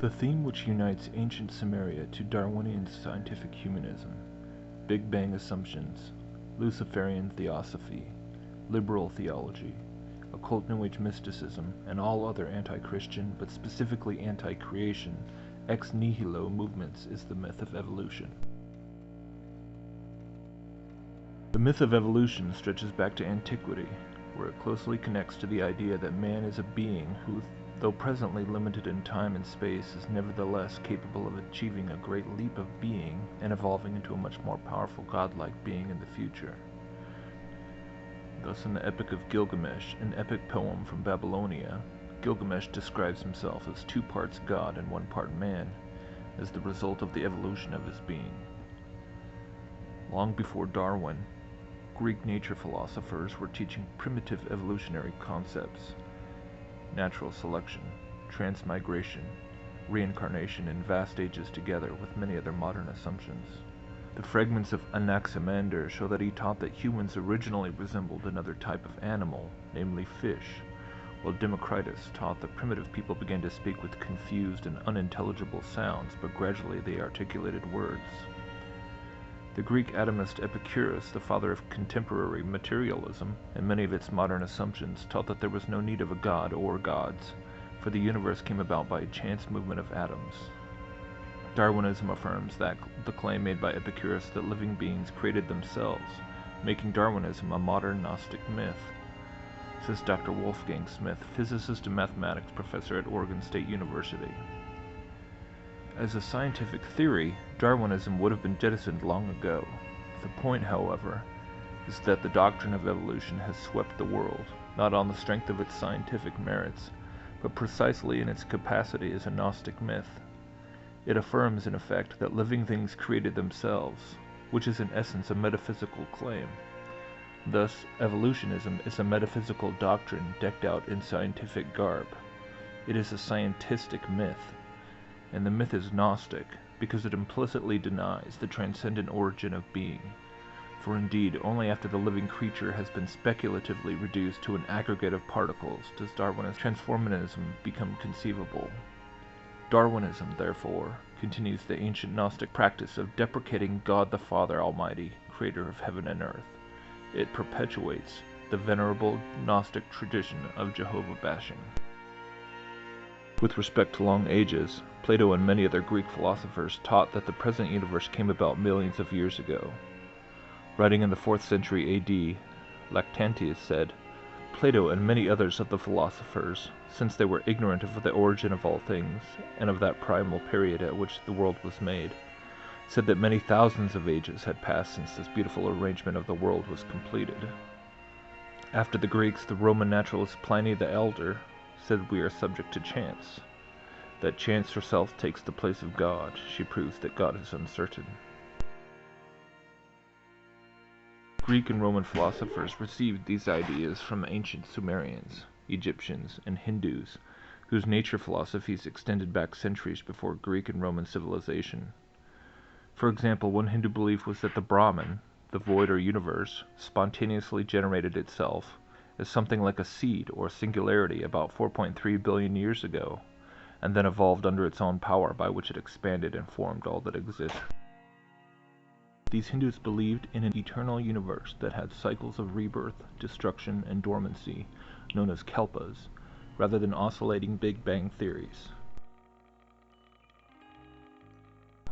The theme which unites ancient Sumeria to Darwinian scientific humanism, Big Bang assumptions, Luciferian theosophy, liberal theology, occult New Age mysticism, and all other anti-Christian, but specifically anti-creation, ex nihilo movements is the myth of evolution. The myth of evolution stretches back to antiquity, where it closely connects to the idea that man is a being who, though presently limited in time and space, is nevertheless capable of achieving a great leap of being and evolving into a much more powerful godlike being in the future. Thus in the Epic of Gilgamesh, an epic poem from Babylonia, Gilgamesh describes himself as 2 parts god and 1 part man, as the result of the evolution of his being. Long before Darwin, Greek nature philosophers were teaching primitive evolutionary concepts: natural selection, transmigration, reincarnation in vast ages together with many other modern assumptions. The fragments of Anaximander show that he taught that humans originally resembled another type of animal, namely fish, while Democritus taught that primitive people began to speak with confused and unintelligible sounds, but gradually they articulated words. The Greek atomist Epicurus, the father of contemporary materialism, and many of its modern assumptions, taught that there was no need of a god or gods, for the universe came about by a chance movement of atoms. Darwinism affirms that the claim made by Epicurus that living beings created themselves, making Darwinism a modern Gnostic myth, says Dr. Wolfgang Smith, physicist and mathematics professor at Oregon State University. As a scientific theory, Darwinism would have been jettisoned long ago. The point, however, is that the doctrine of evolution has swept the world, not on the strength of its scientific merits, but precisely in its capacity as a Gnostic myth. It affirms, in effect, that living things created themselves, which is in essence a metaphysical claim. Thus, evolutionism is a metaphysical doctrine decked out in scientific garb. It is a scientistic myth, and the myth is Gnostic because it implicitly denies the transcendent origin of being. For indeed, only after the living creature has been speculatively reduced to an aggregate of particles does Darwinist transformism become conceivable. Darwinism, therefore, continues the ancient Gnostic practice of deprecating God the Father Almighty, creator of heaven and earth. It perpetuates the venerable Gnostic tradition of Jehovah bashing. With respect to long ages, Plato and many other Greek philosophers taught that the present universe came about millions of years ago. Writing in the 4th century AD, Lactantius said, "Plato and many others of the philosophers, since they were ignorant of the origin of all things, and of that primal period at which the world was made, said that many thousands of ages had passed since this beautiful arrangement of the world was completed." After the Greeks, the Roman naturalist Pliny the Elder said we are subject to chance. That chance herself takes the place of God. She proves that God is uncertain. Greek and Roman philosophers received these ideas from ancient Sumerians, Egyptians, and Hindus, whose nature philosophies extended back centuries before Greek and Roman civilization. For example, one Hindu belief was that the Brahman, the void or universe, spontaneously generated itself as something like a seed or singularity about 4.3 billion years ago, and then evolved under its own power by which it expanded and formed all that exists. These Hindus believed in an eternal universe that had cycles of rebirth, destruction, and dormancy, known as kalpas, rather than oscillating Big Bang theories.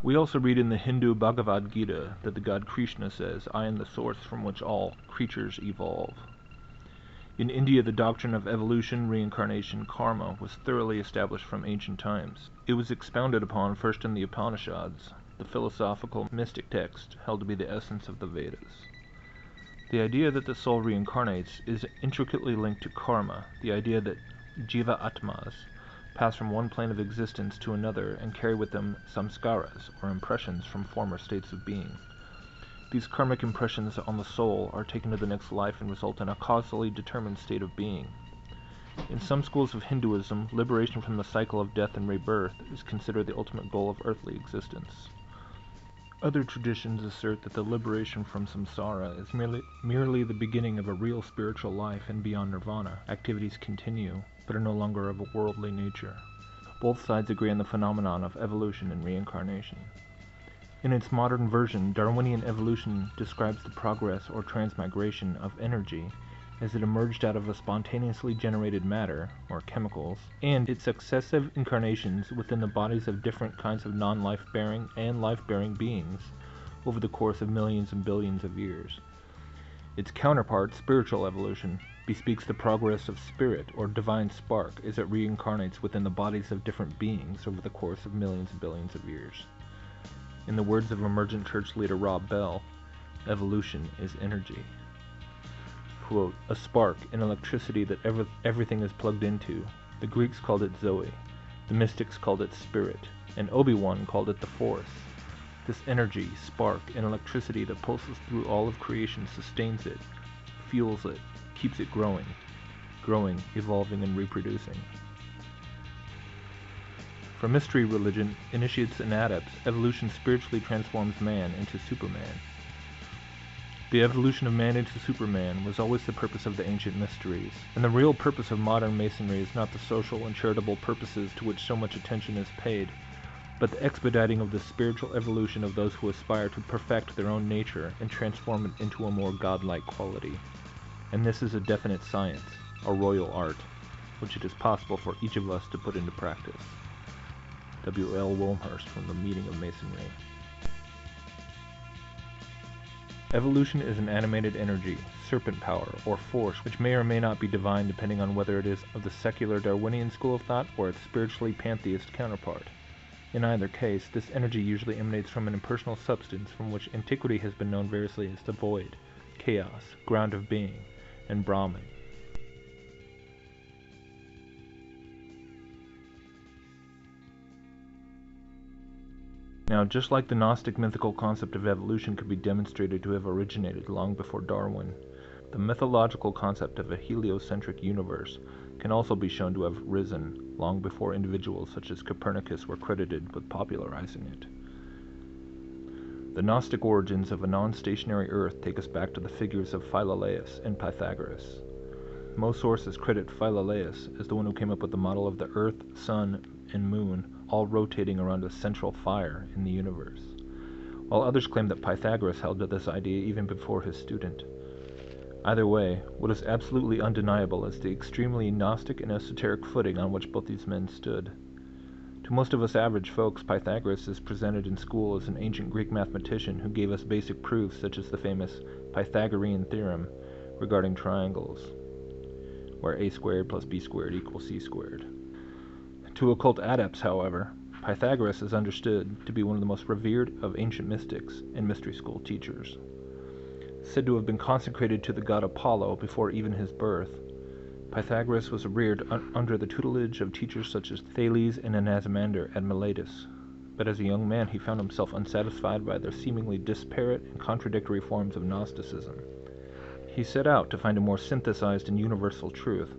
We also read in the Hindu Bhagavad Gita that the god Krishna says, "I am the source from which all creatures evolve." In India, the doctrine of evolution, reincarnation, karma was thoroughly established from ancient times. It was expounded upon first in the Upanishads, the philosophical mystic text held to be the essence of the Vedas. The idea that the soul reincarnates is intricately linked to karma, the idea that jiva atmas pass from one plane of existence to another and carry with them samskaras, or impressions from former states of being. These karmic impressions on the soul are taken to the next life and result in a causally determined state of being. In some schools of Hinduism, liberation from the cycle of death and rebirth is considered the ultimate goal of earthly existence. Other traditions assert that the liberation from samsara is merely the beginning of a real spiritual life, and beyond nirvana, activities continue, but are no longer of a worldly nature. Both sides agree on the phenomenon of evolution and reincarnation. In its modern version, Darwinian Evolution describes the progress or transmigration of energy as it emerged out of a spontaneously generated matter, or chemicals, and its successive incarnations within the bodies of different kinds of non-life-bearing and life-bearing beings over the course of millions and billions of years. Its counterpart, spiritual evolution, bespeaks the progress of spirit or divine spark as it reincarnates within the bodies of different beings over the course of millions and billions of years. In the words of emergent church leader Rob Bell, evolution is energy. Quote, a spark, an electricity that everything is plugged into. The Greeks called it Zoe, the mystics called it spirit, and Obi-Wan called it the Force. This energy, spark, and electricity that pulses through all of creation sustains it, fuels it, keeps it growing, evolving, and reproducing. For mystery religion, initiates and adepts, evolution spiritually transforms man into Superman. The evolution of man into Superman was always the purpose of the ancient mysteries, and the real purpose of modern Masonry is not the social and charitable purposes to which so much attention is paid, but the expediting of the spiritual evolution of those who aspire to perfect their own nature and transform it into a more godlike quality. And this is a definite science, a royal art, which it is possible for each of us to put into practice. W. L. Wilmhurst from the Meeting of Masonry. Evolution is an animated energy, serpent power, or force, which may or may not be divine depending on whether it is of the secular Darwinian school of thought or its spiritually pantheist counterpart. In either case, this energy usually emanates from an impersonal substance from which antiquity has been known variously as the void, chaos, ground of being, and Brahman. Now, just like the Gnostic mythical concept of evolution could be demonstrated to have originated long before Darwin, the mythological concept of a heliocentric universe can also be shown to have risen long before individuals such as Copernicus were credited with popularizing it. The Gnostic origins of a non-stationary Earth take us back to the figures of Philolaus and Pythagoras. Most sources credit Philolaus as the one who came up with the model of the Earth, Sun, and Moon all rotating around a central fire in the universe, while others claim that Pythagoras held to this idea even before his student. Either way, what is absolutely undeniable is the extremely Gnostic and esoteric footing on which both these men stood. To most of us average folks, Pythagoras is presented in school as an ancient Greek mathematician who gave us basic proofs such as the famous Pythagorean theorem regarding triangles, where a squared plus b squared equals c squared. To occult adepts, however, Pythagoras is understood to be one of the most revered of ancient mystics and mystery school teachers. Said to have been consecrated to the god Apollo before even his birth, Pythagoras was reared under the tutelage of teachers such as Thales and Anaximander at Miletus, but as a young man he found himself unsatisfied by their seemingly disparate and contradictory forms of Gnosticism. He set out to find a more synthesized and universal truth,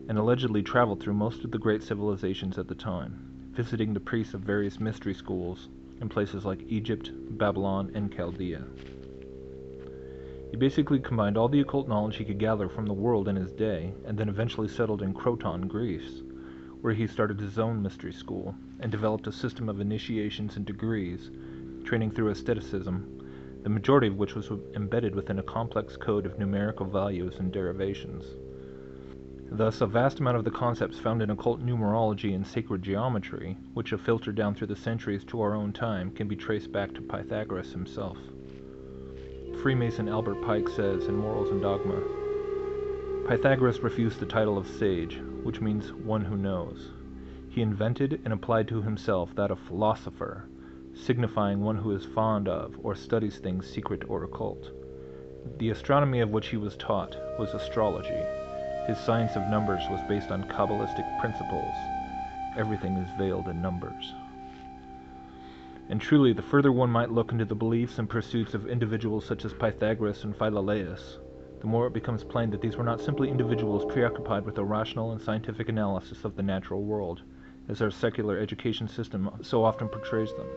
and allegedly traveled through most of the great civilizations at the time, visiting the priests of various mystery schools in places like Egypt, Babylon, and Chaldea. He basically combined all the occult knowledge he could gather from the world in his day, and then eventually settled in Croton, Greece, where he started his own mystery school, and developed a system of initiations and degrees, training through aestheticism, the majority of which was embedded within a complex code of numerical values and derivations. Thus, a vast amount of the concepts found in occult numerology and sacred geometry, which have filtered down through the centuries to our own time, can be traced back to Pythagoras himself. Freemason Albert Pike says in Morals and Dogma, Pythagoras refused the title of sage, which means one who knows. He invented and applied to himself that of philosopher, signifying one who is fond of or studies things secret or occult. The astronomy of which he was taught was astrology. His science of numbers was based on Kabbalistic principles. Everything is veiled in numbers. And truly, the further one might look into the beliefs and pursuits of individuals such as Pythagoras and Philolaus, the more it becomes plain that these were not simply individuals preoccupied with a rational and scientific analysis of the natural world, as our secular education system so often portrays them.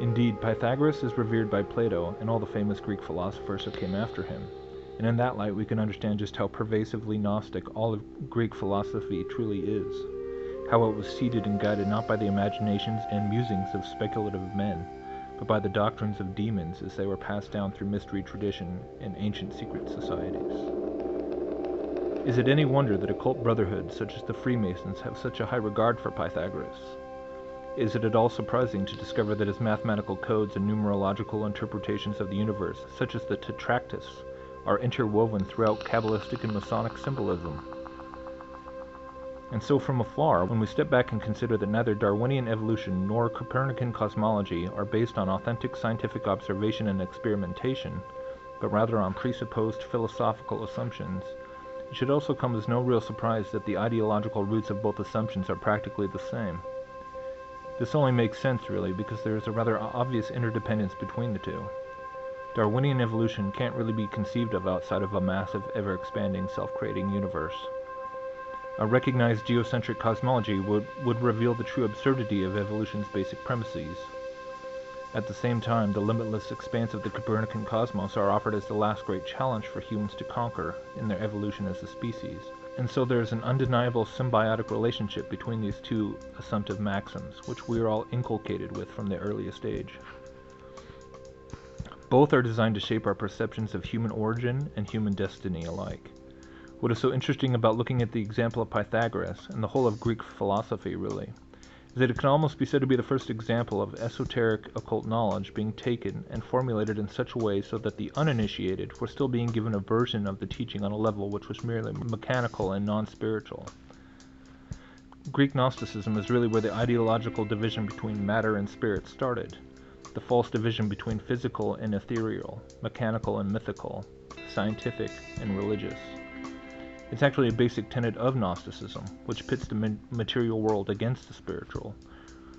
Indeed, Pythagoras is revered by Plato and all the famous Greek philosophers who came after him, and in that light we can understand just how pervasively Gnostic all of Greek philosophy truly is, how it was seeded and guided not by the imaginations and musings of speculative men, but by the doctrines of demons as they were passed down through mystery tradition and ancient secret societies. Is it any wonder that occult brotherhoods such as the Freemasons have such a high regard for Pythagoras? Is it at all surprising to discover that his mathematical codes and numerological interpretations of the universe, such as the Tetractys, are interwoven throughout Kabbalistic and Masonic symbolism? And so from afar, when we step back and consider that neither Darwinian evolution nor Copernican cosmology are based on authentic scientific observation and experimentation, but rather on presupposed philosophical assumptions, it should also come as no real surprise that the ideological roots of both assumptions are practically the same. This only makes sense, really, because there is a rather obvious interdependence between the two. Darwinian evolution can't really be conceived of outside of a massive, ever-expanding, self-creating universe. A recognized geocentric cosmology would reveal the true absurdity of evolution's basic premises. At the same time, the limitless expanse of the Copernican cosmos are offered as the last great challenge for humans to conquer in their evolution as a species. And so there is an undeniable symbiotic relationship between these two assumptive maxims, which we are all inculcated with from the earliest age. Both are designed to shape our perceptions of human origin and human destiny alike. What is so interesting about looking at the example of Pythagoras, and the whole of Greek philosophy really, is that it can almost be said to be the first example of esoteric occult knowledge being taken and formulated in such a way so that the uninitiated were still being given a version of the teaching on a level which was merely mechanical and non-spiritual. Greek Gnosticism is really where the ideological division between matter and spirit started, the false division between physical and ethereal, mechanical and mythical, scientific and religious. It's actually a basic tenet of Gnosticism, which pits the material world against the spiritual,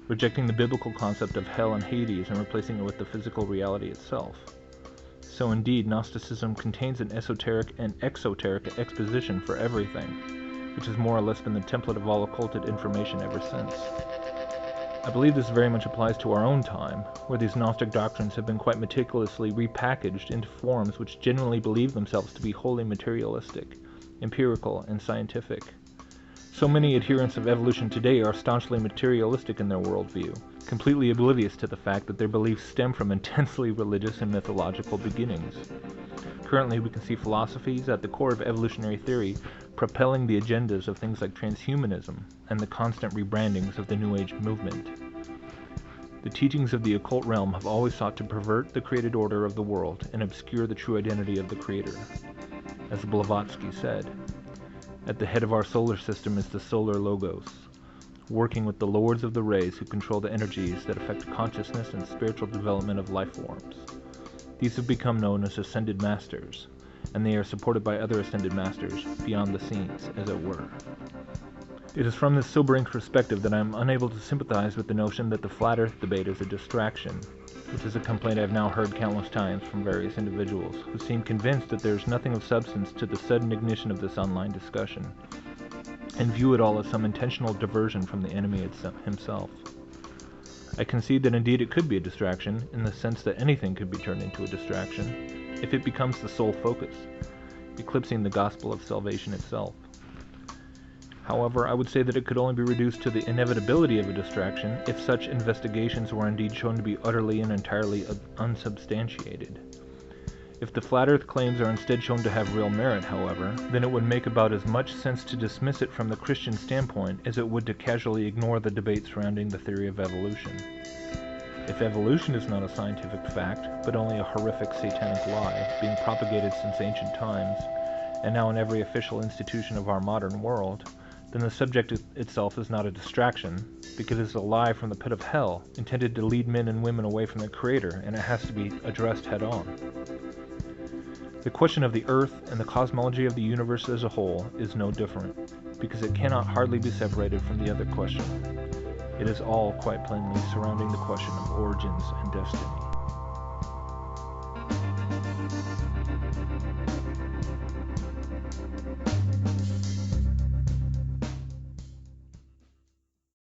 rejecting the biblical concept of hell and Hades and replacing it with the physical reality itself. So indeed, Gnosticism contains an esoteric and exoteric exposition for everything, which has more or less been the template of all occulted information ever since. I believe this very much applies to our own time, where these Gnostic doctrines have been quite meticulously repackaged into forms which genuinely believe themselves to be wholly materialistic, empirical, and scientific. So many adherents of evolution today are staunchly materialistic in their worldview, completely oblivious to the fact that their beliefs stem from intensely religious and mythological beginnings. Currently, we can see philosophies at the core of evolutionary theory propelling the agendas of things like transhumanism and the constant rebrandings of the New Age movement. The teachings of the occult realm have always sought to pervert the created order of the world and obscure the true identity of the Creator. As Blavatsky said, at the head of our solar system is the solar logos, working with the lords of the rays who control the energies that affect consciousness and spiritual development of life forms. These have become known as ascended masters, and they are supported by other ascended masters beyond the scenes, as it were. It is from this sobering perspective that I am unable to sympathize with the notion that the flat earth debate is a distraction, which is a complaint I have now heard countless times from various individuals who seem convinced that there is nothing of substance to the sudden ignition of this online discussion, and view it all as some intentional diversion from the enemy himself. I concede that indeed it could be a distraction, in the sense that anything could be turned into a distraction, if it becomes the sole focus, eclipsing the gospel of salvation itself. However, I would say that it could only be reduced to the inevitability of a distraction if such investigations were indeed shown to be utterly and entirely unsubstantiated. If the flat earth claims are instead shown to have real merit, however, then it would make about as much sense to dismiss it from the Christian standpoint as it would to casually ignore the debate surrounding the theory of evolution. If evolution is not a scientific fact, but only a horrific satanic lie being propagated since ancient times, and now in every official institution of our modern world, then the subject itself is not a distraction, because it is a lie from the pit of hell, intended to lead men and women away from their Creator, and it has to be addressed head-on. The question of the Earth and the cosmology of the universe as a whole is no different, because it cannot hardly be separated from the other question. It is all quite plainly surrounding the question of origins and destiny.